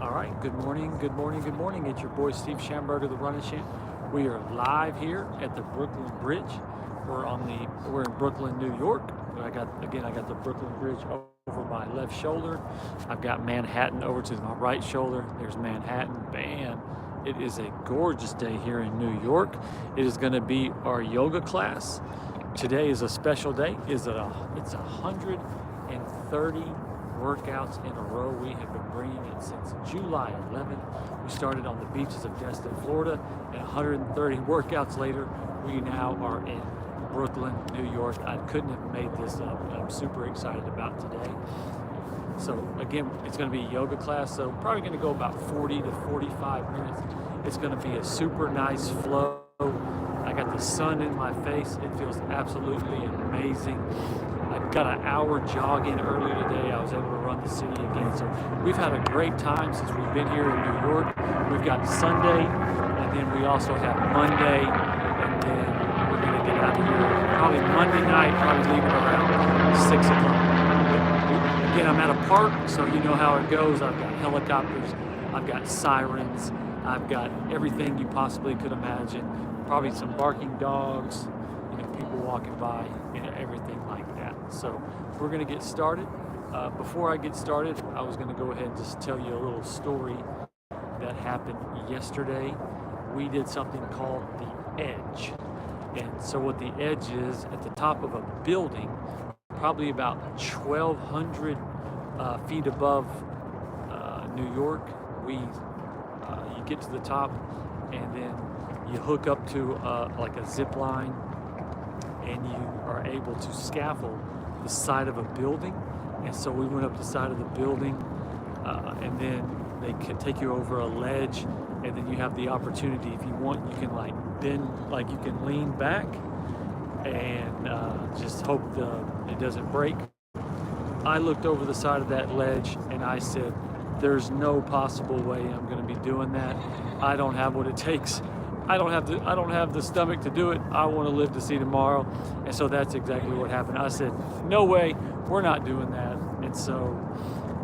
All right, good morning, good morning, good morning. It's your boy Steve Schamberger, the Running Champ. We are live here at the Brooklyn Bridge. We're in Brooklyn, New York. I got the Brooklyn Bridge over my left shoulder. I've got Manhattan over to my right shoulder. There's Manhattan. Bam! It is a gorgeous day here in New York. It is going to be our yoga class. Today is a special day. It's 130 workouts in a row. We have been bringing it since July 11th. We started on the beaches of Destin, Florida, and 130 workouts later, we now are in Brooklyn, New York. I couldn't have made this up. I'm super excited about today. So again, it's going to be a yoga class, so probably going to go about 40 to 45 minutes. It's going to be a super nice flow. I got the sun in my face. It feels absolutely amazing. I got an hour jogging earlier today. I was able to run the city again. So we've had a great time since we've been here in New York. We've got Sunday, and then we also have Monday, and then we're going to get out of here probably Monday night, probably leaving around 6 o'clock. Again, I'm at a park, so you know how it goes. I've got helicopters, I've got sirens, I've got everything you possibly could imagine. Probably some barking dogs, people walking by, everything like that. So we're going to get started. Before I get started, I was going to go ahead and just tell you a little story that happened yesterday. We did something called the Edge. And so what the Edge is, at the top of a building, probably about 1,200 feet above New York, you get to the top, and then you hook up to like a zip line, and you are able to scaffold the side of a building. And so we went up the side of the building, and then they can take you over a ledge, and then you have the opportunity, if you want, you can like bend, like you can lean back and just hope it doesn't break. I looked over the side of that ledge and I said, there's no possible way I'm going to be doing that. I don't have what it takes. I don't have the stomach to do it. I want to live to see tomorrow. And so that's exactly what happened. I said, no way, we're not doing that. And so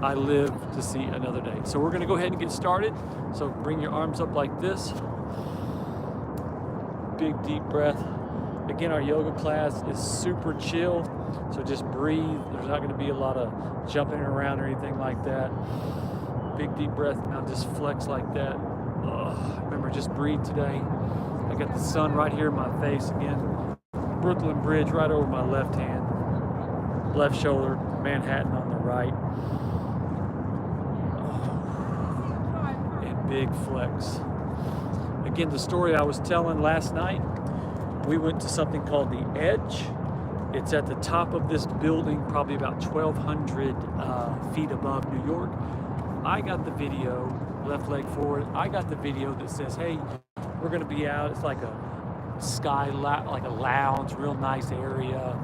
I live to see another day. So we're going to go ahead and get started. So bring your arms up like this. Big deep breath. Again, our yoga class is super chill. So just breathe. There's not going to be a lot of jumping around or anything like that. Big deep breath. Now just flex like that. Remember, just breathe today. I got the sun right here in my face again. Brooklyn Bridge right over my left hand. Left shoulder, Manhattan on the right. And big flex. Again, the story I was telling last night, we went to something called the Edge. It's at the top of this building, probably about 1,200 feet above New York. I got the video, left leg forward. I got the video that says, hey, we're going to be out. It's like a like a lounge, real nice area,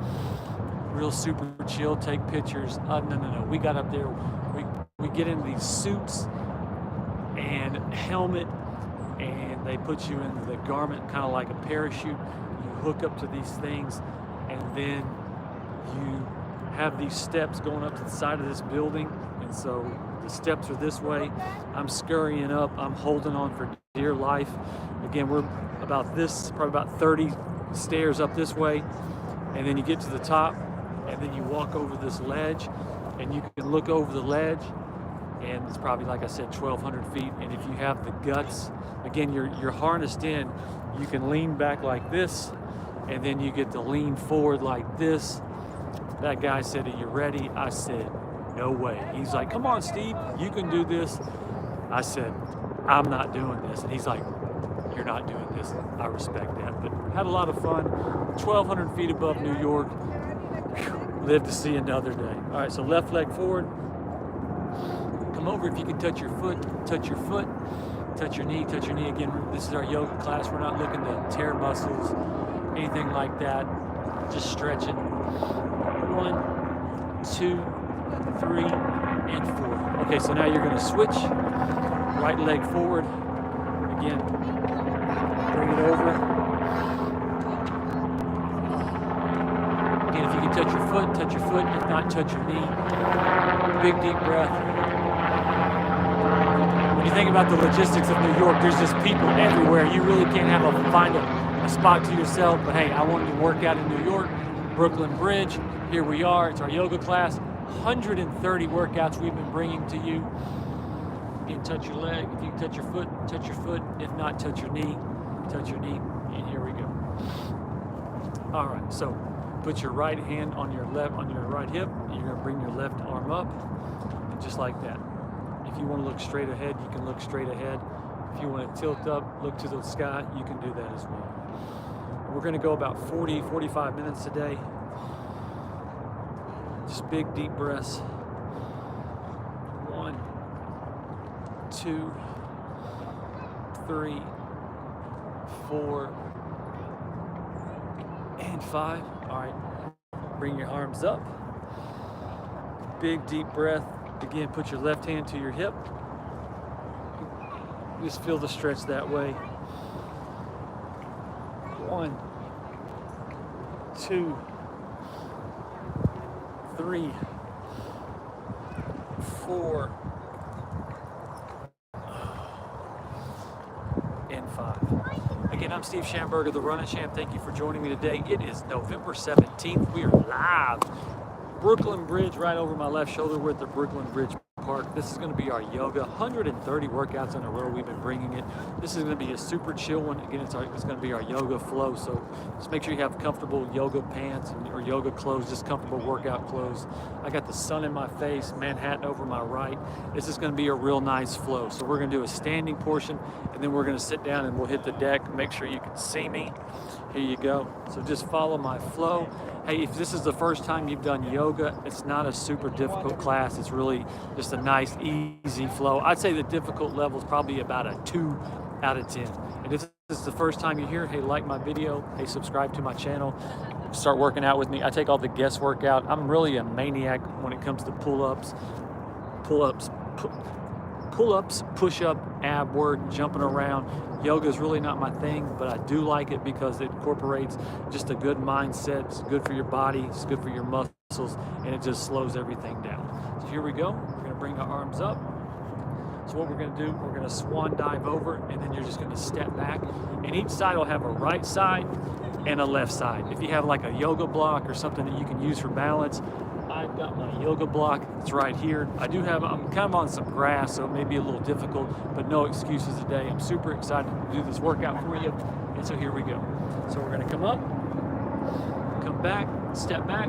real super chill, take pictures. No. We got up there. We get in these suits and helmet, and they put you in the garment, kind of like a parachute. You hook up to these things, and then you have these steps going up to the side of this building. And so the steps are this way. I'm scurrying up. I'm holding on for dear life. Again, we're about this, probably about 30 stairs up this way. And then you get to the top, and then you walk over this ledge, and you can look over the ledge, and it's probably, like I said, 1,200 feet. And if you have the guts, again, you're harnessed in, you can lean back like this, and then you get to lean forward like this. That guy said, are you ready? I said, no way. He's like, come on, Steve, you can do this. I said, I'm not doing this. And he's like, you're not doing this. I respect that. But had a lot of fun. 1,200 feet above New York. Live to see another day. All right, so left leg forward. Come over if you can touch your foot, touch your foot, touch your knee, touch your knee. Again, this is our yoga class. We're not looking to tear muscles, anything like that. Just stretching. 1, 2, 3, and 4. Okay, so now you're going to switch. Right leg forward. Again, bring it over. Again, if you can touch your foot, touch your foot. If not, touch your knee. Big deep breath. thing about the logistics of New York, there's just people everywhere. You really can't find a spot to yourself. But hey, I wanted to work out in New York, Brooklyn Bridge. Here we are. It's our yoga class. 130 workouts we've been bringing to you. You can touch your leg. If you can touch your foot, touch your foot. If not, touch your knee. Touch your knee. And here we go. All right. So put your right hand on your right hip. You're going to bring your left arm up, and just like that. If you want to look straight ahead, you can look straight ahead. If you want to tilt up, look to the sky, you can do that as well. We're going to go about 40, 45 minutes today. Just big, deep breaths. 1, 2, 3, 4, and 5. All right. Bring your arms up. Big, deep breath. Again, put your left hand to your hip. Just feel the stretch that way. 1, 2, 3, 4, and 5. Again, I'm Steve Schamberger, the Running Champ. Thank you for joining me today. It is November 17th. We are live. Brooklyn Bridge right over my left shoulder. We're at the Brooklyn Bridge Park. This is going to be our yoga. 130 workouts in a row. We've been bringing it. This is going to be a super chill one. Again, it's going to be our yoga flow. So just make sure you have comfortable yoga pants or yoga clothes, just comfortable workout clothes. I got the sun in my face, Manhattan over my right. This is going to be a real nice flow. So we're going to do a standing portion, and then we're going to sit down and we'll hit the deck. Make sure you can see me. Here you go. So just follow my flow. Hey, if this is the first time you've done yoga, it's not a super difficult class. It's really just a nice, easy flow. I'd say the difficult level is probably about a 2 out of 10. And if this is the first time you're here, hey, like my video. Hey, subscribe to my channel. Start working out with me. I take all the guesswork out. I'm really a maniac when it comes to pull-ups, push-up, ab work, jumping around. Yoga is really not my thing, but I do like it because it incorporates just a good mindset. It's good for your body, it's good for your muscles, and it just slows everything down. So here we go. We're going to bring our arms up. So what we're going to do, we're going to swan dive over, and then you're just going to step back. And each side will have a right side and a left side. If you have like a yoga block or something that you can use for balance, I've got my yoga block. It's right here. I'm kind of on some grass, so it may be a little difficult, but no excuses today. I'm super excited to do this workout for you. And so here we go. So we're going to come up, come back, step back.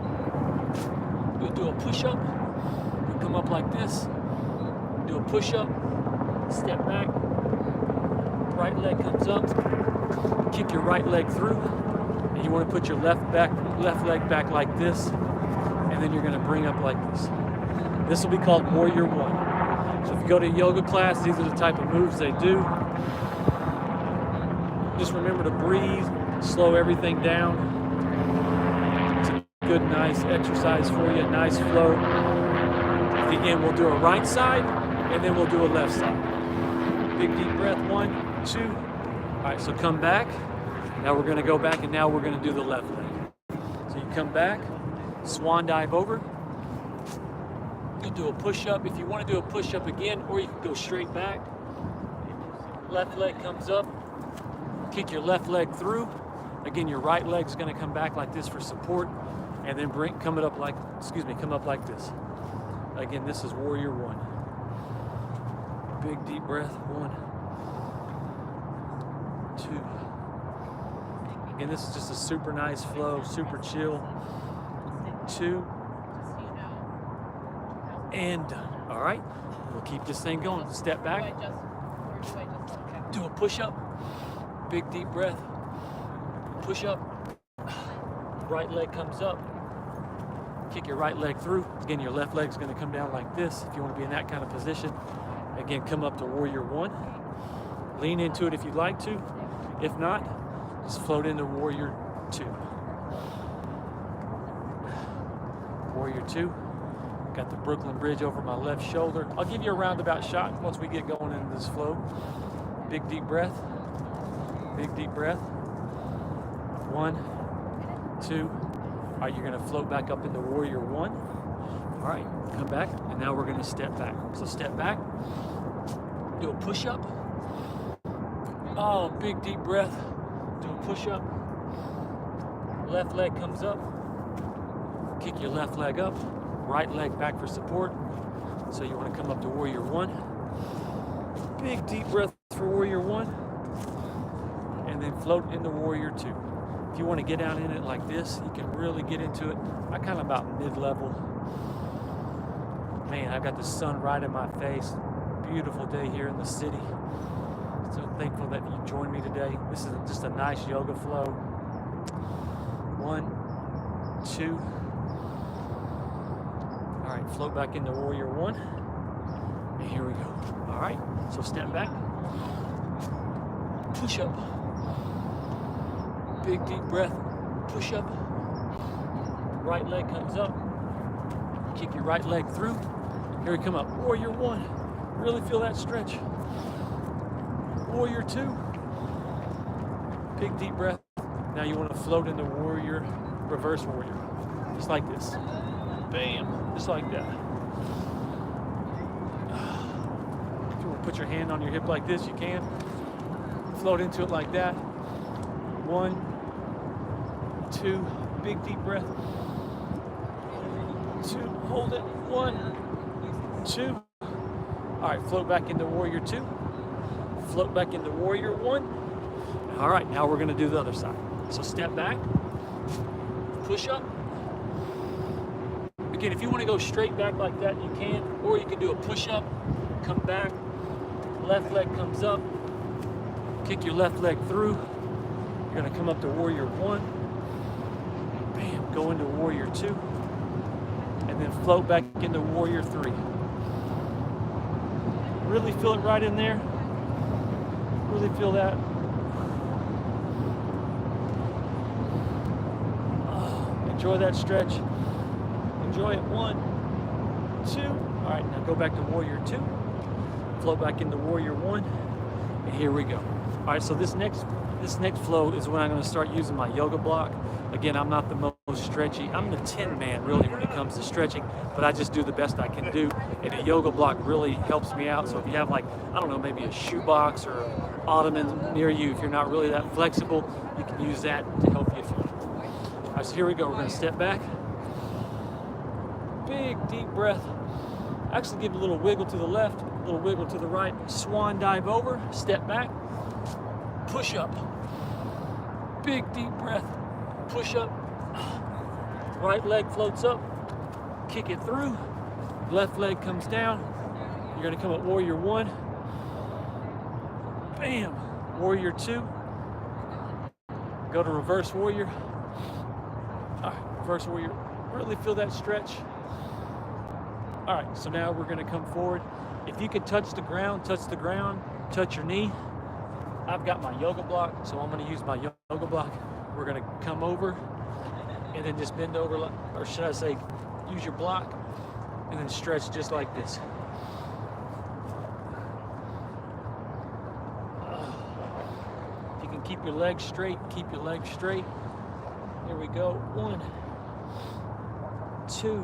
We'll do a push-up. We'll come up like this. Do a push-up, step back. Right leg comes up. Kick your right leg through. And you want to put your left leg back like this. And then you're going to bring up like this. This will be called Warrior One. So if you go to a yoga class, these are the type of moves they do. Just remember to breathe, slow everything down. It's a good, nice exercise for you, nice flow. Again, we'll do a right side, and then we'll do a left side. Big deep breath, 1, 2. All right, so come back. Now we're going to go back, and now we're going to do the left leg. So you come back. Swan dive over. You do a push-up if you want to do a push-up again, or you can go straight back. Left leg comes up. Kick your left leg through. Again, your right leg's going to come back like this for support, and then come up like this. Again, this is Warrior One. Big deep breath. 1, 2. Again, this is just a super nice flow, super chill. 2, and done. All right, we'll keep this thing going. Step back. Do a push-up. Big deep breath. Push-up. Right leg comes up. Kick your right leg through. Again, your left leg's going to come down like this if you want to be in that kind of position. Again, come up to Warrior One. Lean into it if you'd like to. If not, just float into Warrior Two. Warrior Two. Got the Brooklyn Bridge over my left shoulder. I'll give you a roundabout shot once we get going into this flow. Big deep breath. Big deep breath. 1, 2. All right, you're going to float back up into Warrior One. All right, come back, and now we're going to step back. So step back. Do a push-up. Oh, big deep breath. Do a push-up. Left leg comes up. Kick your left leg up. Right leg back for support. So you want to come up to warrior one. Big deep breath for warrior one. And then float into warrior two. If you want to get down in it like this, you can really get into it. I kind of about mid-level. Man, I've got the sun right in my face. Beautiful day here in the city. So thankful that you joined me today. This is just a nice yoga flow. 1, 2. All right, float back into warrior one. And here we go. All right, so step back. Push up. Big deep breath. Push up. Right leg comes up. Kick your right leg through. Here we come up. Warrior one. Really feel that stretch. Warrior two. Big deep breath. Now you want to float into warrior, reverse warrior. Just like this. Bam. Just like that. If you want to put your hand on your hip like this, you can. Float into it like that. 1, 2. Big deep breath. 2. Hold it. 1, 2. All right, float back into warrior two. Float back into warrior one. All right, now we're gonna do the other side. So step back, push up. Again, if you wanna go straight back like that, you can, or you can do a push up, come back, left leg comes up, kick your left leg through. You're gonna come up to warrior one. Bam, go into warrior two. And then float back into warrior three. Really feel it right in there. Really feel that. Oh, enjoy that stretch. Enjoy it. 1, 2. All right, now go back to warrior two. Float back into warrior one. And here we go. All right, so this next flow is when I'm going to start using my yoga block. Again, I'm not the most stretchy. I'm the tin man really when it comes to stretching, but I just do the best I can do. And a yoga block really helps me out. So if you have like, I don't know, maybe a shoebox or ottoman near you, if you're not really that flexible, you can use that to help you flow. All right, so here we go. We're going to step back. Big deep breath. Actually give a little wiggle to the left, a little wiggle to the right. Swan dive over, step back, push up. Big deep breath, push up. Right leg floats up, kick it through. Left leg comes down. You're gonna come at warrior one. Bam, warrior two. Go to reverse warrior. All right, reverse warrior. Really feel that stretch. All right, so now we're gonna come forward. If you can touch the ground, touch your knee. I've got my yoga block, so I'm gonna use my yoga block. We're gonna come over and then just bend over, or should I say, use your block and then stretch just like this. If you can keep your legs straight, keep your legs straight. Here we go. 1, 2,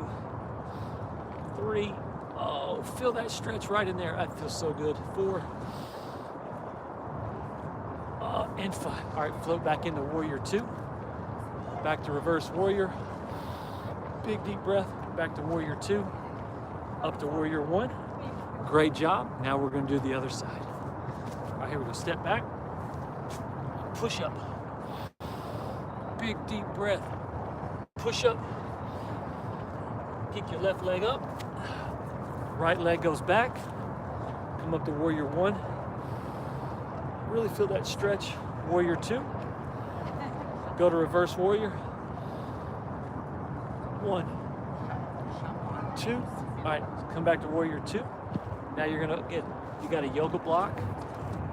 3. Oh, feel that stretch right in there. That feels so good. 4. And 5. All right, float back into warrior two. Back to reverse warrior. Big deep breath. Back to warrior two. Up to warrior one. Great job. Now we're going to do the other side. All right, here we go. Step back. Push up. Big deep breath. Push up. Kick your left leg up. Right leg goes back. Come up to warrior one. Really feel that stretch. Warrior two. Go to reverse warrior. 1, 2. All right, come back to warrior two. Now you're gonna you got a yoga block,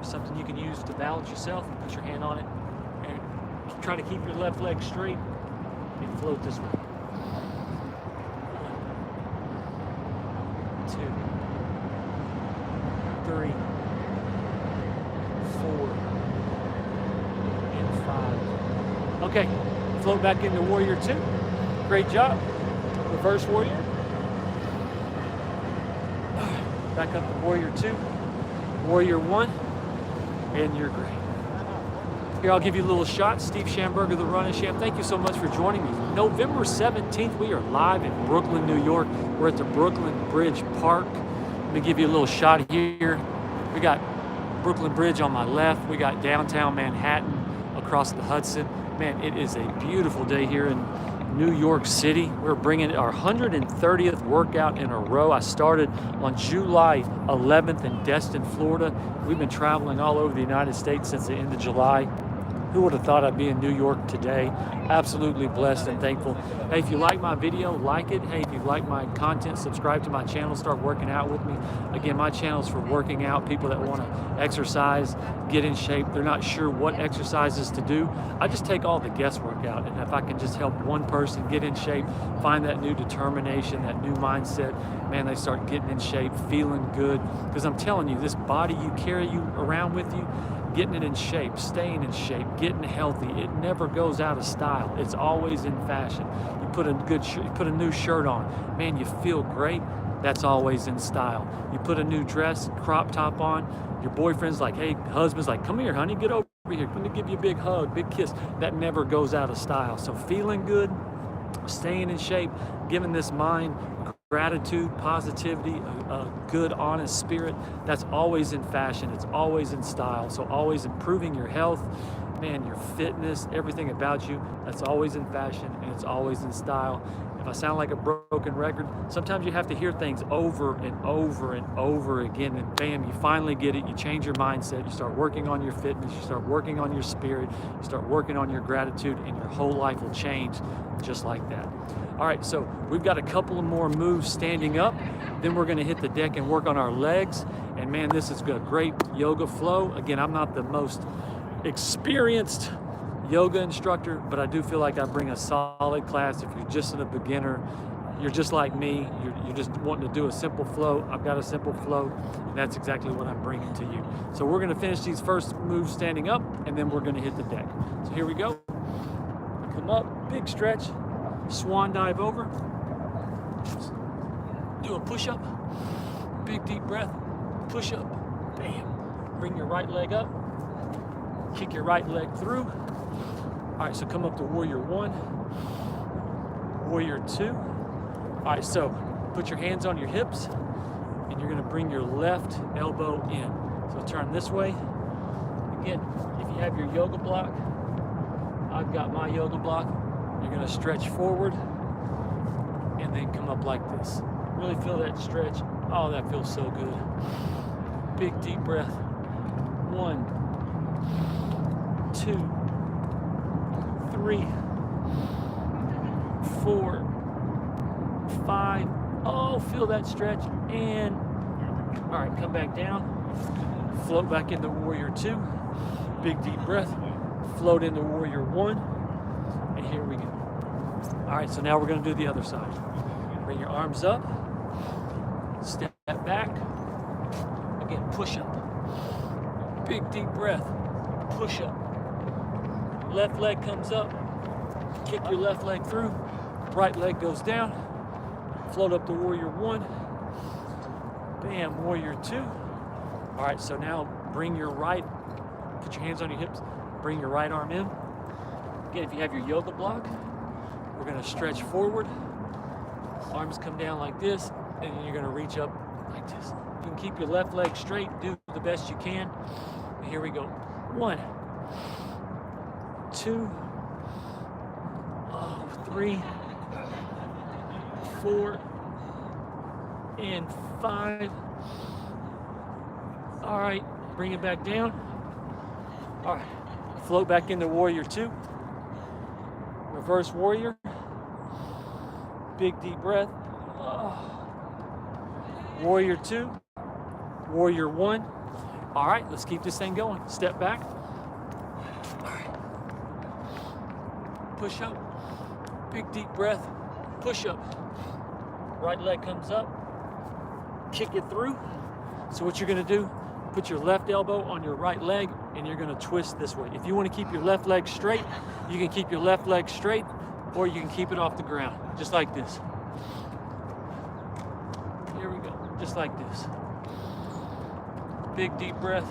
something you can use to balance yourself. Put your hand on it and try to keep your left leg straight and float this way. 1, 2, 3, 4, and 5. Okay, float back into warrior two. Great job. Reverse warrior. Back up to warrior two. Warrior 1, and you're great. Here, I'll give you a little shot. Steve Schamberger, the Running Champ. Thank you so much for joining me. November 17th, we are live in Brooklyn, New York. We're at the Brooklyn Bridge Park. Let me give you a little shot here. We got Brooklyn Bridge on my left. We got downtown Manhattan across the Hudson. Man, it is a beautiful day here in New York City. We're bringing our 130th workout in a row. I started on July 11th in Destin, Florida. We've been traveling all over the United States since the end of July. Who would have thought I'd be in New York today? Absolutely blessed and thankful. Hey, if you like my video, like it. Hey, if you like my content, subscribe to my channel, start working out with me. Again, my channel is for working out, people that want to exercise, get in shape. They're not sure what exercises to do. I just take all the guesswork out, and if I can just help one person get in shape, find that new determination, that new mindset, man, they start getting in shape, feeling good. Because I'm telling you, this body you carry around with you, getting it in shape, staying in shape, getting healthy, it never goes out of style. It's always in fashion. You put a put a new shirt on, man, you feel great. That's always in style. You put a new dress, crop top on, your boyfriend's like, hey, husband's like, come here, honey, get over here. Let me give you a big hug, big kiss. That never goes out of style. So feeling good, staying in shape, giving this mind gratitude, positivity, a good, honest spirit, that's always in fashion. It's always in style. So always improving your health, man, your fitness, everything about you, that's always in fashion and it's always in style. If I sound like a broken record, sometimes you have to hear things over and over and over again, and bam, you finally get it. You change your mindset. You start working on your fitness. You start working on your spirit. You start working on your gratitude, and your whole life will change just like that. All right, so we've got a couple of more moves standing up. Then we're gonna hit the deck and work on our legs. And man, this is a great yoga flow. Again, I'm not the most experienced yoga instructor, but I do feel like I bring a solid class. If you're just a beginner, you're just like me, you're just wanting to do a simple flow, I've got a simple flow, and that's exactly what I'm bringing to you. So we're gonna finish these first moves standing up, and then we're gonna hit the deck. So here we go. Come up, big stretch, swan dive over, do a push-up, big deep breath, push-up, bam. Bring your right leg up, kick your right leg through. All right, so come up to Warrior 1, Warrior 2. All right, so put your hands on your hips, and you're gonna bring your left elbow in. So turn this way. Again, if you have your yoga block, I've got my yoga block. You're gonna stretch forward, and then come up like this. Really feel that stretch. Oh, that feels so good. Big deep breath. 1, 2, 3, 4, 5. Oh, feel that stretch. And all right, come back down. Float back into Warrior 2. Big deep breath. Float into Warrior 1. And here we go. All right, so now we're going to do the other side. Bring your arms up. Step back. Again, push up. Big deep breath. Push up. Left leg comes up, kick your left leg through, right leg goes down, float up to Warrior 1, bam, Warrior 2. All right, so now bring your right, put your hands on your hips, bring your right arm in. Again, if you have your yoga block, we're gonna stretch forward, arms come down like this, and then you're gonna reach up like this. You can keep your left leg straight, do the best you can. And here we go. 1, 2, 3, 4, and 5. All right, bring it back down. All right, float back into Warrior 2. Reverse Warrior. Big deep breath. Warrior 2, Warrior 1. All right, let's keep this thing going. Step back. All right. Push up, big deep breath, push up. Right leg comes up, kick it through. So what you're gonna do, put your left elbow on your right leg, and you're gonna twist this way. If you wanna keep your left leg straight, you can keep your left leg straight, or you can keep it off the ground, just like this. Here we go, just like this. Big deep breath.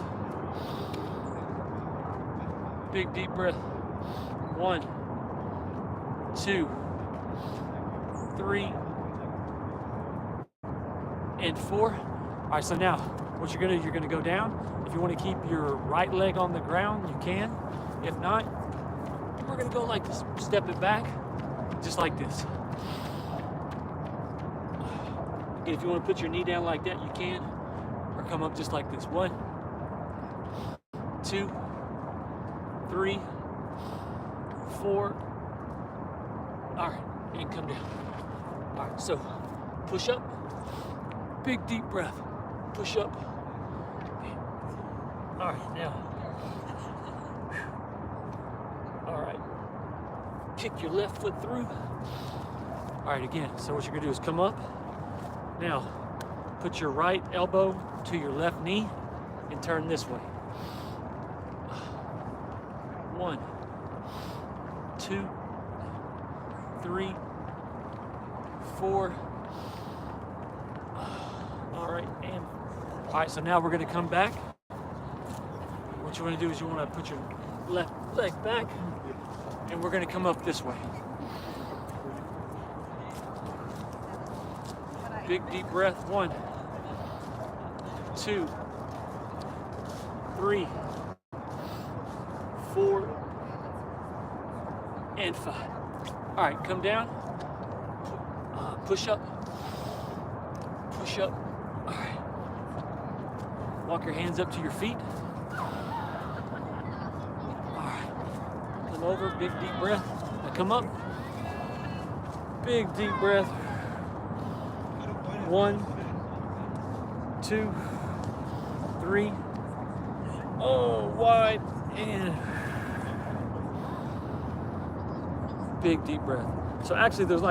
Big deep breath. 1, 2, 3, and 4. All right, so now what you're gonna go down. If you want to keep your right leg on the ground, you can. If not, we're gonna go like this. Step it back, just like this. Again, if you want to put your knee down like that, you can. Or come up just like this. 1, 2, 3, 4. All right, and come down. All right, so push up. Big deep breath. Push up. All right, now. All right. Kick your left foot through. All right, again. So what you're gonna do is come up. Now, put your right elbow to your left knee and turn this way. 1, 2, 3, 4. All right, and all right, so now we're gonna come back. What you wanna do is you wanna put your left leg back and we're gonna come up this way. Big deep breath. 1, 2, 3, 4, and 5. All right, come down. Push up. Push up. All right. Walk your hands up to your feet. All right. Come over. Big deep breath. Now come up. Big deep breath. 1, 2, 3. Oh, wide and big deep breath. So actually, there's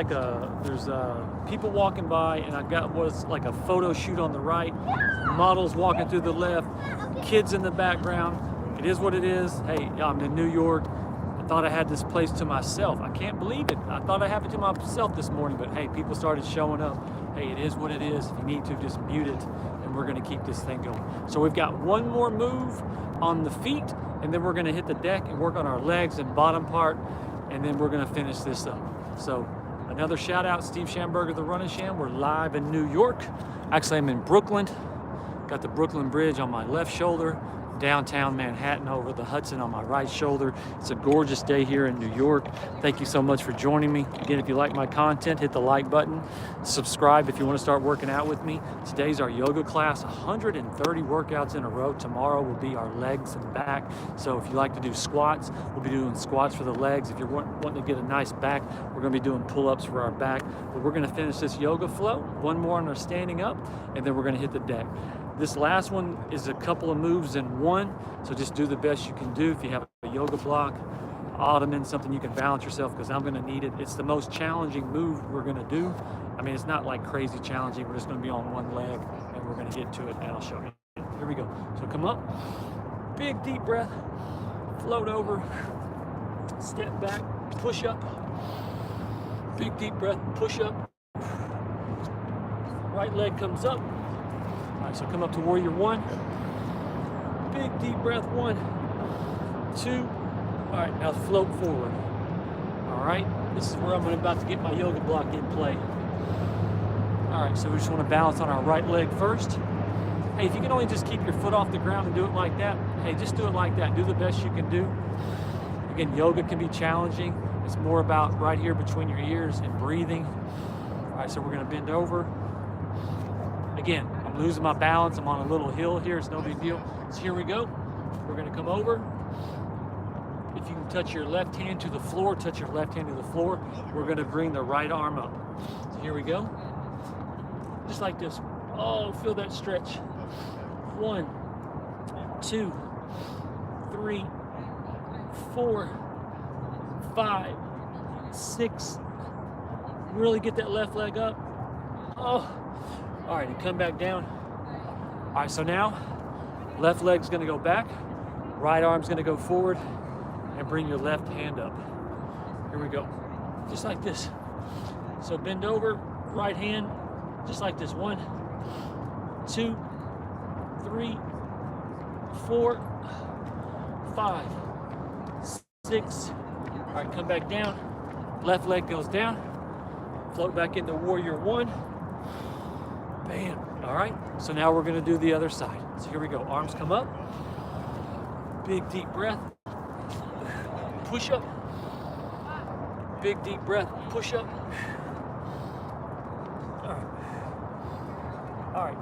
people walking by, and I got was like a photo shoot on the right, models walking through the left, kids in the background. It is what it is. Hey, I'm in New York. I thought I had this place to myself. I can't believe it. I thought I had it to myself this morning, but hey, people started showing up. Hey, it is what it is. If you need to, just mute it, and we're gonna keep this thing going. So we've got one more move on the feet, and then we're gonna hit the deck and work on our legs and bottom part, and then we're gonna finish this up. So another shout out, Steve Schamberger, the Run and Sham. We're live in New York. Actually, I'm in Brooklyn. Got the Brooklyn Bridge on my left shoulder, downtown Manhattan over the Hudson on my right shoulder. It's a gorgeous day here in New York. Thank you so much for joining me. Again, if you like my content, hit the like button. Subscribe if you want to start working out with me. Today's our yoga class, 130 workouts in a row. Tomorrow will be our legs and back. So if you like to do squats, we'll be doing squats for the legs. If you're wanting to get a nice back, we're going to be doing pull-ups for our back. But we're going to finish this yoga flow. One more on our standing up, and then we're going to hit the deck. This last one is a couple of moves in one, so just do the best you can do. If you have a yoga block, ottoman, something you can balance yourself, because I'm gonna need it. It's the most challenging move we're gonna do. I mean, it's not like crazy challenging. We're just gonna be on one leg, and we're gonna get to it, and I'll show you. Here we go. So come up, big deep breath, float over, step back, push up, big deep breath, push up, right leg comes up. All right, so come up to warrior 1. Big deep breath. 1, 2. All right, now float forward. All right, this is where I'm about to get my yoga block in play. All right, so we just want to balance on our right leg first. Hey, if you can only just keep your foot off the ground and do it like that, hey, just do it like that. Do the best you can do. Again, yoga can be challenging. It's more about right here between your ears and breathing. All right, so we're going to bend over. Again, I'm losing my balance. I'm on a little hill here. It's no big deal. So here we go. We're going to come over. If you can touch your left hand to the floor, touch your left hand to the floor. We're going to bring the right arm up. So here we go. Just like this. Oh, feel that stretch. 1, 2, 3, 4, 5, 6. Really get that left leg up. Oh. All right, and come back down. All right, so now left leg's gonna go back, right arm's gonna go forward, and bring your left hand up. Here we go, just like this. So bend over, right hand, just like this. 1, 2, 3, 4, 5, 6. All right, come back down. Left leg goes down. Float back into warrior 1. Bam. All right, so now we're gonna do the other side. So here we go. Arms come up. Big deep breath. Push up. Big deep breath. Push up. All right. All right.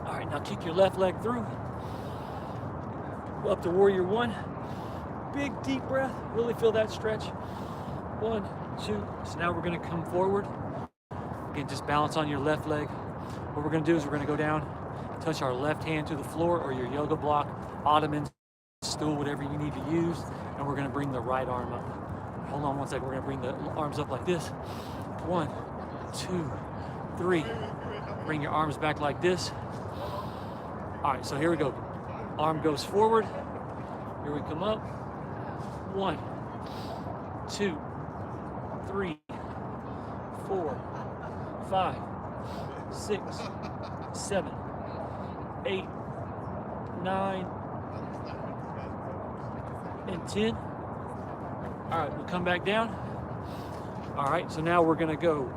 All right, now kick your left leg through. Up to warrior 1. Big deep breath. Really feel that stretch. 1, 2. So now we're gonna come forward. Again, just balance on your left leg. What we're gonna do is we're gonna go down, touch our left hand to the floor or your yoga block, ottoman, stool, whatever you need to use, and we're gonna bring the right arm up. Hold on one second, we're gonna bring the arms up like this. 1, 2, 3. Bring your arms back like this. All right, so here we go. Arm goes forward. Here we come up. 1, 2, 3, 4, 5, 6, 7, 8, 9, and 10. All right, we'll come back down. All right, so now we're gonna go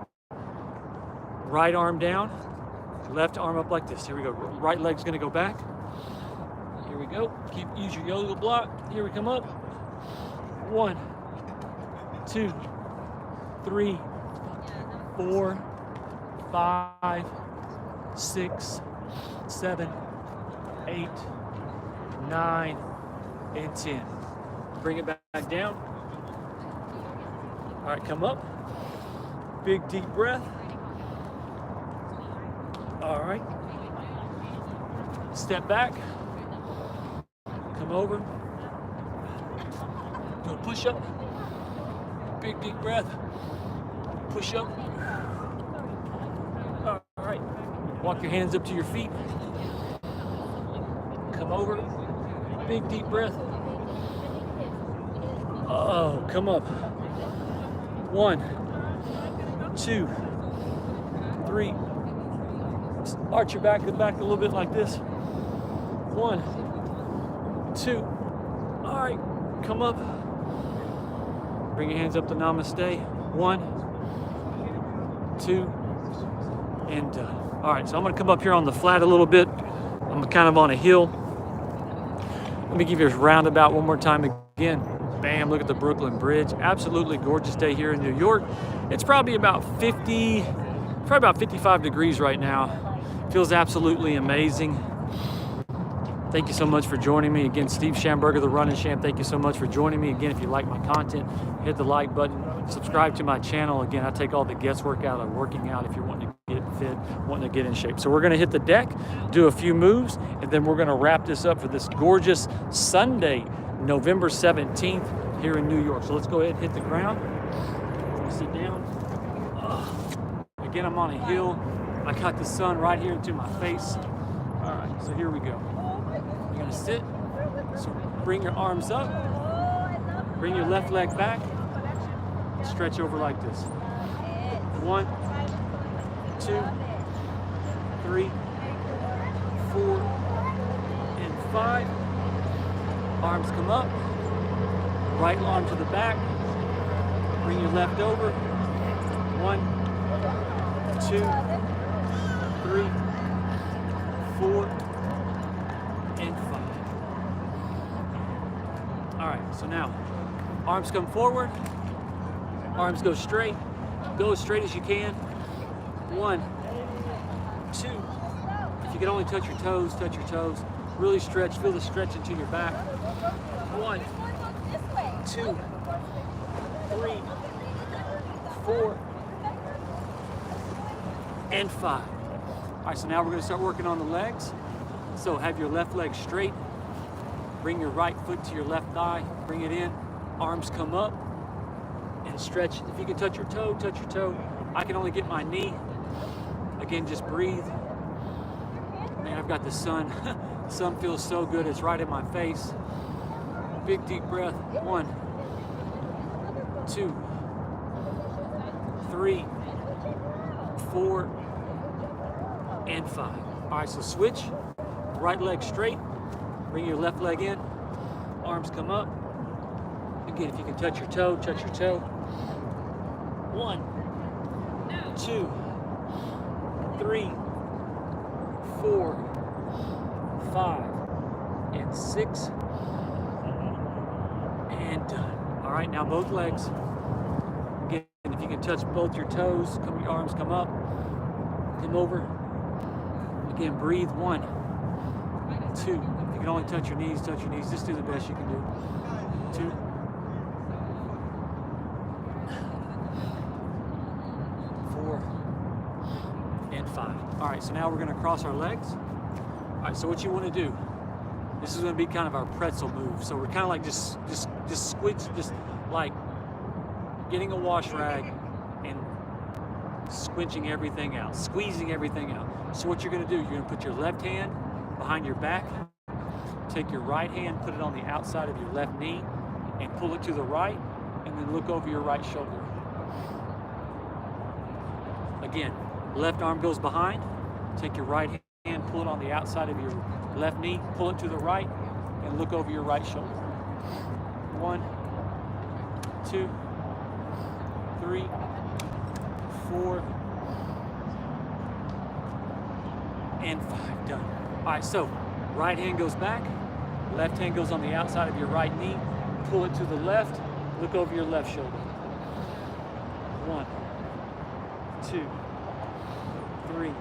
right arm down, left arm up like this. Here we go. Right leg's gonna go back. Here we go. Use your yoga block. Here we come up. 1, 2, 3, 4, 5, 6, 7, 8, 9, and 10. Bring it back down. All right, come up. Big deep breath. All right. Step back. Come over. Do a push up. Big deep breath. Push up. All right. Walk your hands up to your feet. Come over. Big deep breath. Oh, come up. 1, 2, 3. Arch your back a little bit like this. 1, 2. All right, come up. Bring your hands up to namaste. 1, 2, and done. All right, so I'm gonna come up here on the flat a little bit. I'm kind of on a hill. Let me give you a roundabout one more time again. Bam, look at the Brooklyn Bridge. Absolutely gorgeous day here in New York. It's probably about 55 degrees right now. Feels absolutely amazing. Thank you so much for joining me. Again, Steve Schamberger, the Running Champ. Thank you so much for joining me. Again, if you like my content, hit the like button, subscribe to my channel. Again, I take all the guesswork out of working out if you're wanting to get fit, wanting to get in shape. So we're gonna hit the deck, do a few moves, and then we're gonna wrap this up for this gorgeous Sunday, November 17th here in New York. So let's go ahead and hit the ground. Sit down. Again, I'm on a hill. I got the sun right here into my face. All right, so here we go. You're gonna sit. So bring your arms up. Bring your left leg back. Stretch over like this. 1, 2, 3, 4, and 5. Arms come up. Right arm to the back. Bring your left over. 1, 2, 3, 4, and 5. All right, so now arms come forward. Arms go straight. Go as straight as you can. 1, 2. If you can only touch your toes, touch your toes. Really stretch. Feel the stretch into your back. 1, 2, 3, 4, and 5. All right, so now we're going to start working on the legs. So have your left leg straight. Bring your right foot to your left thigh. Bring it in. Arms come up and stretch. If you can touch your toe, touch your toe. I can only get my knee. Again, just breathe. Man, I've got the sun. The sun feels so good. It's right in my face. Big deep breath. 1, 2, 3, 4, and 5. All right, so switch. Right leg straight. Bring your left leg in. Arms come up. Again, if you can touch your toe, touch your toe. 1, 2, 3, 4, 5, and 6, and done. All right, now both legs. Again, if you can touch both your toes, your arms come up, come over. Again, breathe. 1, 2. If you can only touch your knees, touch your knees. Just do the best you can do. 2, 4, and 5. All right, so now we're gonna cross our legs. All right, so what you wanna do, this is gonna be kind of our pretzel move. So we're kind of like just like getting a wash rag and squinching everything out, squeezing everything out. So what you're gonna do, you're gonna put your left hand behind your back, take your right hand, put it on the outside of your left knee, and pull it to the right, and then look over your right shoulder. Again, left arm goes behind, take your right hand, pull it on the outside of your left knee, pull it to the right, and look over your right shoulder. 1, 2, 3, 4, and 5. Done. All right, so right hand goes back, left hand goes on the outside of your right knee, pull it to the left, look over your left shoulder. 1, 2, 3,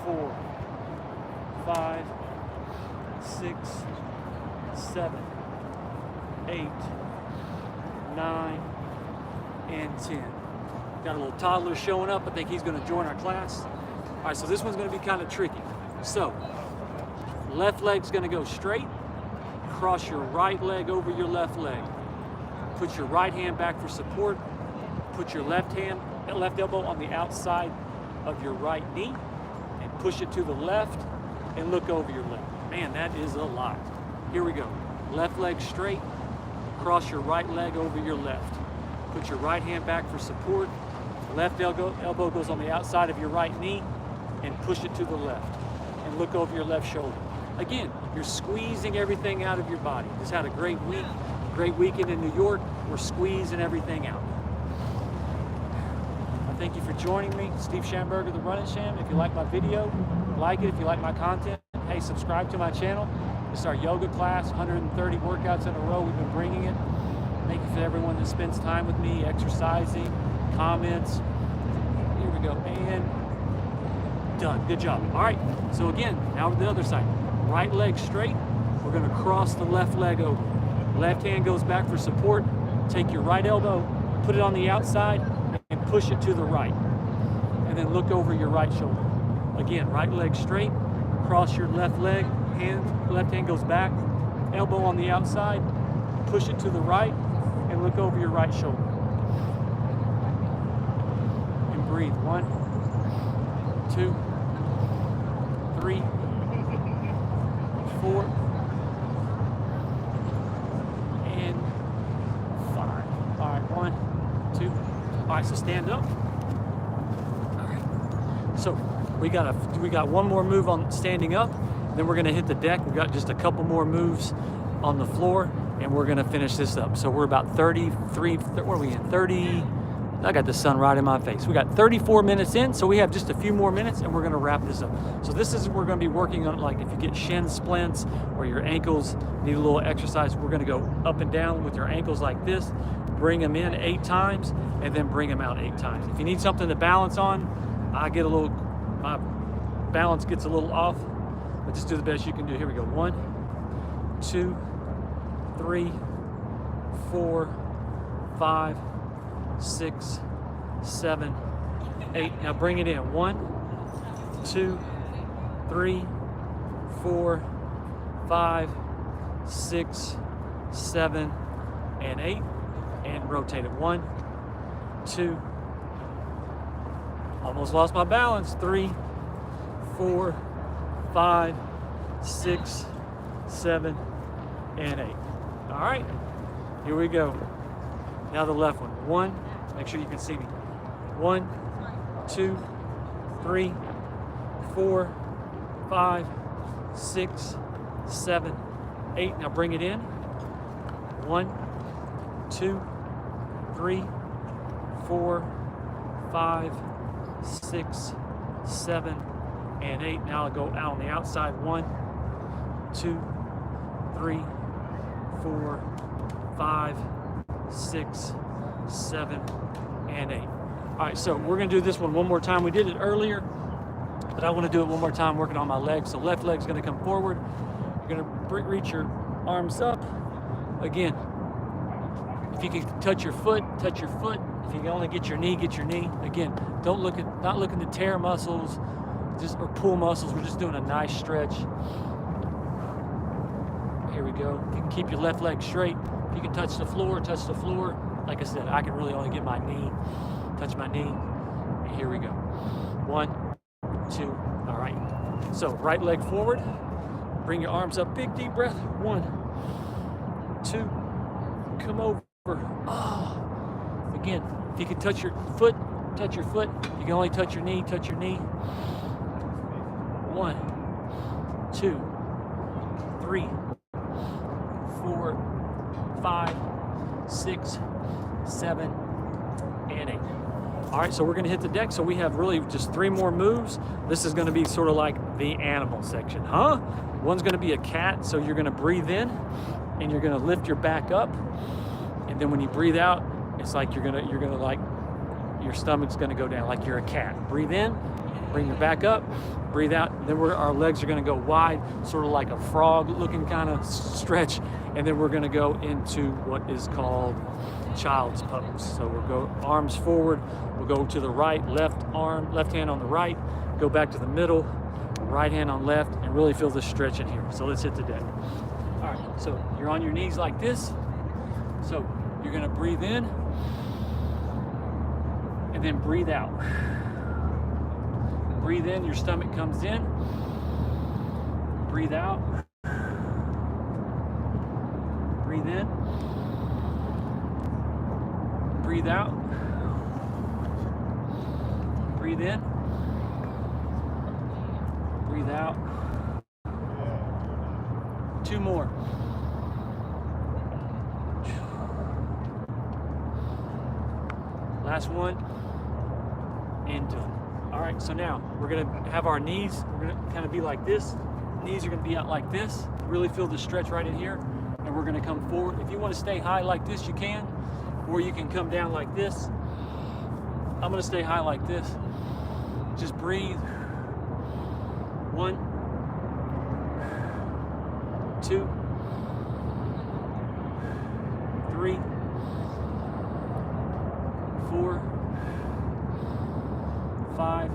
4, 5, 6, 7, 8, 9, and 10. Got a little toddler showing up. I think he's going to join our class. All right, so this one's going to be kind of tricky. So, left leg's going to go straight. Cross your right leg over your left leg. Put your right hand back for support. Put your left elbow on the outside of your right knee and push it to the left and look over your left. Man, that is a lot. Here we go. Left leg straight. Cross your right leg over your left. Put your right hand back for support. Left elbow goes on the outside of your right knee and push it to the left and look over your left shoulder. Again, you're squeezing everything out of your body. Just had a great week, great weekend in New York. We're squeezing everything out. I thank you for joining me. Steve Schamberger, The Running Sham. If you like my video, like it. If you like my content, hey, subscribe to my channel. This is our yoga class, 130 workouts in a row. We've been bringing it. Thank you for everyone that spends time with me, exercising, comments. Here we go, and done. Good job. All right, so again, now to the other side. Right leg straight. We're gonna cross the left leg over. Left hand goes back for support. Take your right elbow, put it on the outside, and push it to the right. And then look over your right shoulder. Again, right leg straight, cross your left leg, left hand goes back, elbow on the outside, push it to the right, and look over your right shoulder. And breathe. 1, 2, 3, 4, and 5. All right, 1, 2. All right, so stand up. All right. So we got one more move on standing up. Then we're gonna hit the deck. We've got just a couple more moves on the floor, and we're gonna finish this up. So we're about 33, what are we in, 30, I got the sun right in my face. We got 34 minutes in, so we have just a few more minutes and we're gonna wrap this up. So this is, we're gonna be working on, like if you get shin splints or your ankles need a little exercise, we're gonna go up and down with your ankles like this, bring them in 8 times, and then bring them out 8 times. If you need something to balance on, my balance gets a little off, but just do the best you can do. Here we go. 1, 2, 3, 4, 5, 6, 7, 8. Now bring it in. 1, 2, 3, 4, 5, 6, 7, and 8. And rotate it. 1, 2. Almost lost my balance. 3, 4, 5, 6, 7, and 8. All right, here we go. Now the left one. 1, make sure you can see me. 1, 2, 3, 4, 5, 6, 7, 8. Now bring it in. 1, 2, 3, 4, 5, 6, 7, and 8. Now I'll go out on the outside. 1, 2, 3, 4, 5, 6, 7, and 8. All right, so we're gonna do this one more time. We did it earlier, but I wanna do it one more time, working on my legs. So left leg's gonna come forward. You're gonna reach your arms up. Again, if you can touch your foot, touch your foot. If you can only get your knee, get your knee. Again, not looking to tear muscles, or pull muscles. We're just doing a nice stretch. Here we go. You can keep your left leg straight. If you can touch the floor, touch the floor. Like I said, I can really only get my knee, touch my knee. And here we go. 1, 2, all right. So right leg forward. Bring your arms up, big deep breath. 1, 2, come over. Oh. Again, if you can touch your foot, touch your foot. If you can only touch your knee, touch your knee. 1, 2, 3, 4, 5, 6, 7, and 8. All right, so we're gonna hit the deck. So we have really just 3 more moves. This is gonna be sort of like the animal section, huh? One's gonna be a cat, so you're gonna breathe in and you're gonna lift your back up. And then when you breathe out, it's like you're gonna like, your stomach's gonna go down like you're a cat. Breathe in, bring your back up, breathe out. Then our legs are gonna go wide, sort of like a frog looking kind of stretch. And then we're gonna go into what is called child's pose. So we'll go arms forward, we'll go to the right, left hand on the right, go back to the middle, right hand on left, and really feel this stretch in here. So let's hit the deck. All right, so you're on your knees like this. So you're gonna breathe in and then breathe out. Breathe in, your stomach comes in. Breathe out. Breathe in. Breathe out. Breathe in. Breathe out. 2 more. Last one. And done. All right, so now we're gonna have our knees, we're gonna kind of be like this. Knees are gonna be out like this. Really feel the stretch right in here. And we're gonna come forward. If you wanna stay high like this, you can. Or you can come down like this. I'm gonna stay high like this. Just breathe. 1, 2, 3, 4, 5.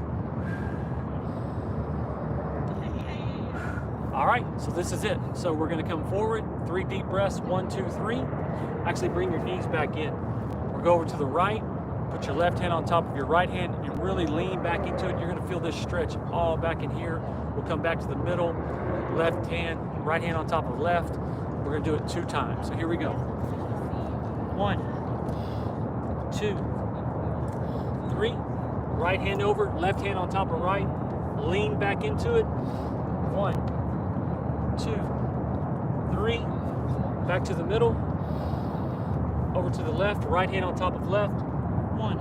All right, so this is it. So we're gonna come forward, 3 deep breaths, 1, 2, 3. Actually bring your knees back in. We'll go over to the right, put your left hand on top of your right hand and really lean back into it. You're gonna feel this stretch all back in here. We'll come back to the middle, left hand, right hand on top of left. We're gonna do it 2 times. So here we go. 1, 2, 3. Right hand over, left hand on top of right. Lean back into it. 1, 2, 3. Back to the middle. Over to the left, right hand on top of left. 1,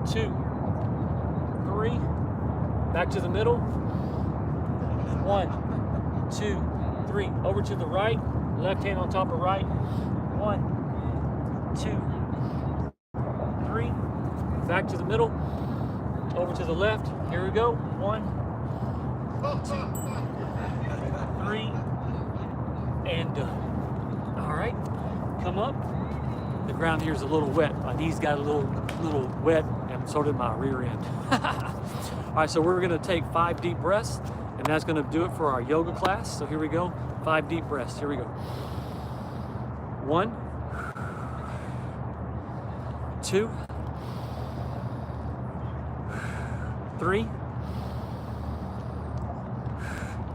2, 3. Back to the middle. 1, 2, 3. Over to the right, left hand on top of right. 1, 2, 3. Back to the middle. Over to the left. Here we go. 1, 2, 3, and done. All right, come up. The ground here is a little wet. My knees got a little wet, and so did my rear end. All right, so we're gonna take 5 deep breaths, and that's gonna do it for our yoga class. So here we go, 5 deep breaths. Here we go. 1, 2, 3,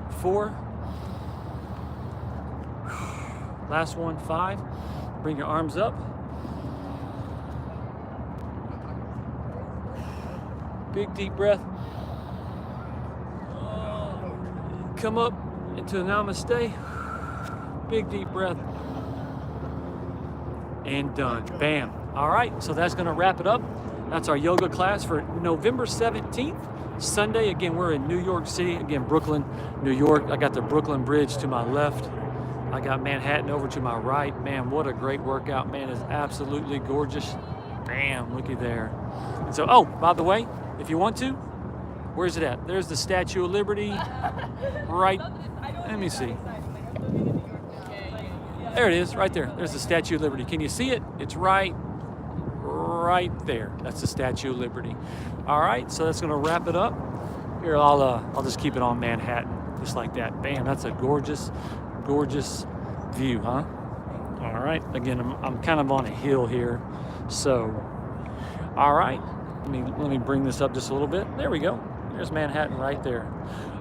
4. Last one, 5. Bring your arms up. Big deep breath. Come up, into a namaste. Big deep breath. And done. Bam. All right, so that's going to wrap it up. That's our yoga class for November 17th, Sunday. Again, we're in New York City. Again, Brooklyn, New York. I got the Brooklyn Bridge to my left. I got Manhattan over to my right. Man, what a great workout. Man, it's absolutely gorgeous. Bam, looky there. And so, oh, by the way, if you want to, where's it at? There's the Statue of Liberty. Right. Let me see. There it is, right there. There's the Statue of Liberty. Can you see it? It's right there. That's the Statue of Liberty. All right, so that's gonna wrap it up. Here, I'll just keep it on Manhattan, just like that. Bam, that's a gorgeous, gorgeous view, huh? All right, again, I'm kind of on a hill here, so, all right. Let me bring this up just a little bit. There we go. There's Manhattan right there.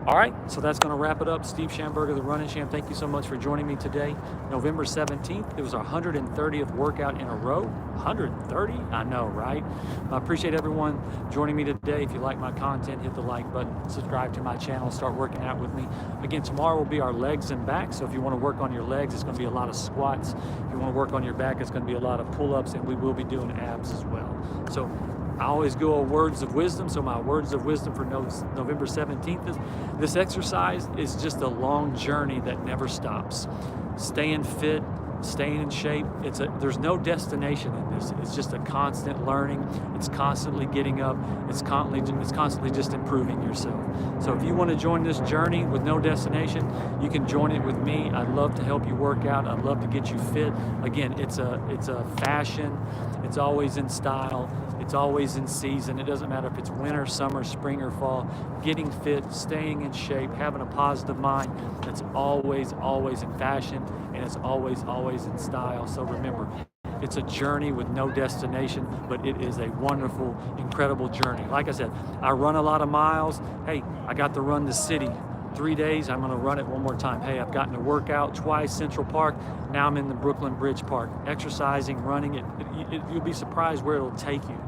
All right, so that's going to wrap it up. Steve Schamberger, the Running Champ, thank you so much for joining me today. November 17th, it was our 130th workout in a row. 130? I know, right? I appreciate everyone joining me today. If you like my content, hit the like button, subscribe to my channel, start working out with me. Again, tomorrow will be our legs and back, so if you want to work on your legs, it's going to be a lot of squats. If you want to work on your back, it's going to be a lot of pull-ups, and we will be doing abs as well. So I always go words of wisdom, so my words of wisdom for November 17th is this exercise is just a long journey that never stops. Staying fit, staying in shape, there's no destination in this. It's just a constant learning. It's constantly getting up. It's constantly just improving yourself. So if you want to join this journey with no destination, you can join it with me. I'd love to help you work out. I'd love to get you fit. Again, it's a fashion. It's always in style. It's always in season. It doesn't matter if it's winter, summer, spring, or fall. Getting fit, staying in shape, having a positive mind, that's always, always in fashion, and it's always, always in style. So remember, it's a journey with no destination, but it is a wonderful, incredible journey. Like I said, I run a lot of miles. Hey, I got to run the city 3 days. I'm going to run it one more time. Hey, I've gotten to work out twice, Central Park. Now I'm in the Brooklyn Bridge Park, exercising, running. You'll be surprised where it'll take you.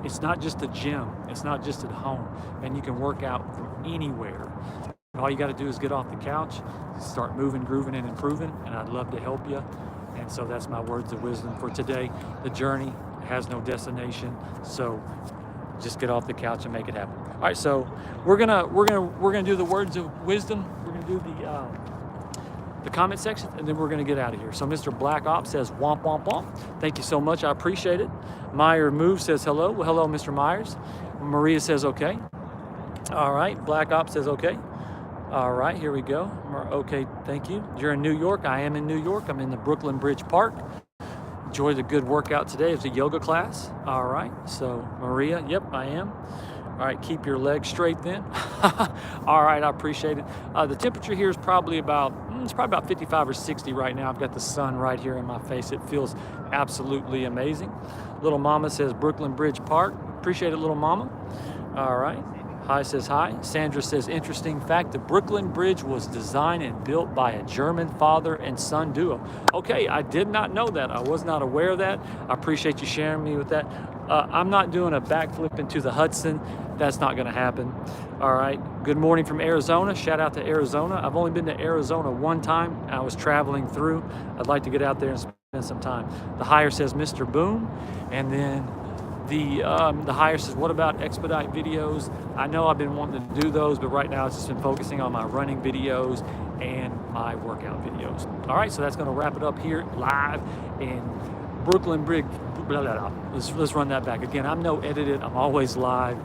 It's not just a gym. It's not just at home. And you can work out from anywhere. All you got to do is get off the couch, start moving, grooving, and improving, and I'd love to help you. And so that's my words of wisdom for today. The journey has no destination, so just get off the couch and make it happen. All right, so we're gonna do the words of wisdom. We're gonna do the comment section, and then we're gonna get out of here. So Mr. Black Ops says womp womp womp. Thank you so much. I appreciate it. Meyer Move says hello. Well, hello, Mr. Myers. Maria says okay. All right. Black Ops says okay. All right, here we go. Okay, thank you. You're in New York. I am in New York. I'm in the Brooklyn Bridge Park. Enjoyed a good workout today. It's a yoga class. All right, so Maria, yep, I am. All right, keep your legs straight then. All right, I appreciate it. The temperature here is probably about 55 or 60 right now. I've got the sun right here in my face. It feels absolutely amazing. Little Mama says Brooklyn Bridge Park. Appreciate it, Little Mama. All right. Hi says hi. Sandra says, interesting fact, the Brooklyn Bridge was designed and built by a German father and son duo. Okay, I did not know that. I was not aware of that. I appreciate you sharing me with that. I'm not doing a backflip into the Hudson. That's not going to happen. All right. Good morning from Arizona. Shout out to Arizona. I've only been to Arizona one time. I was traveling through. I'd like to get out there and spend some time. The higher says Mr. Boom. And then the higher says, what about expedite videos? I know I've been wanting to do those, but right now it's just been focusing on my running videos and my workout videos. All right, so that's going to wrap it up here live in Brooklyn Bridge. Let's run that back again. I'm no edited. I'm always live.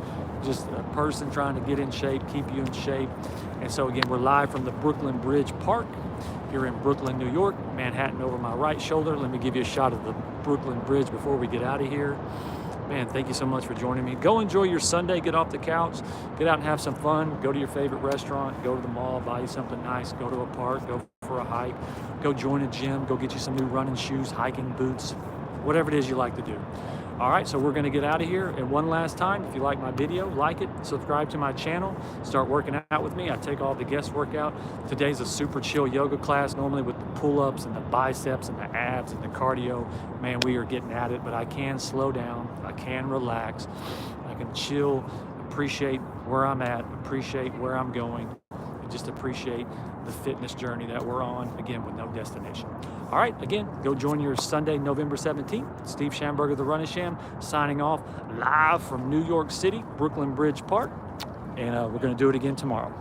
Just a person trying to get in shape, keep you in shape. And so again, we're live from the Brooklyn Bridge Park here in Brooklyn, New York. Manhattan over my right shoulder. Let me give you a shot of the Brooklyn Bridge before we get out of here. Man, thank you so much for joining me. Go enjoy your Sunday. Get off the couch. Get out and have some fun. Go to your favorite restaurant. Go to the mall. Buy you something nice. Go to a park. Go for a hike. Go join a gym. Go get you some new running shoes, hiking boots, whatever it is you like to do. All right, so we're going to get out of here. And one last time, if you like my video, like it, subscribe to my channel, start working out with me. I take all the guest workout. Today's a super chill yoga class, normally with the pull-ups and the biceps and the abs and the cardio. Man, we are getting at it, but I can slow down. I can relax. I can chill, appreciate where I'm at, appreciate where I'm going, and just appreciate the fitness journey that we're on, again, with no destination. All right, again, go join your Sunday, November 17th. Steve Schamberger, the Running Sham, signing off live from New York City, Brooklyn Bridge Park, and we're going to do it again tomorrow.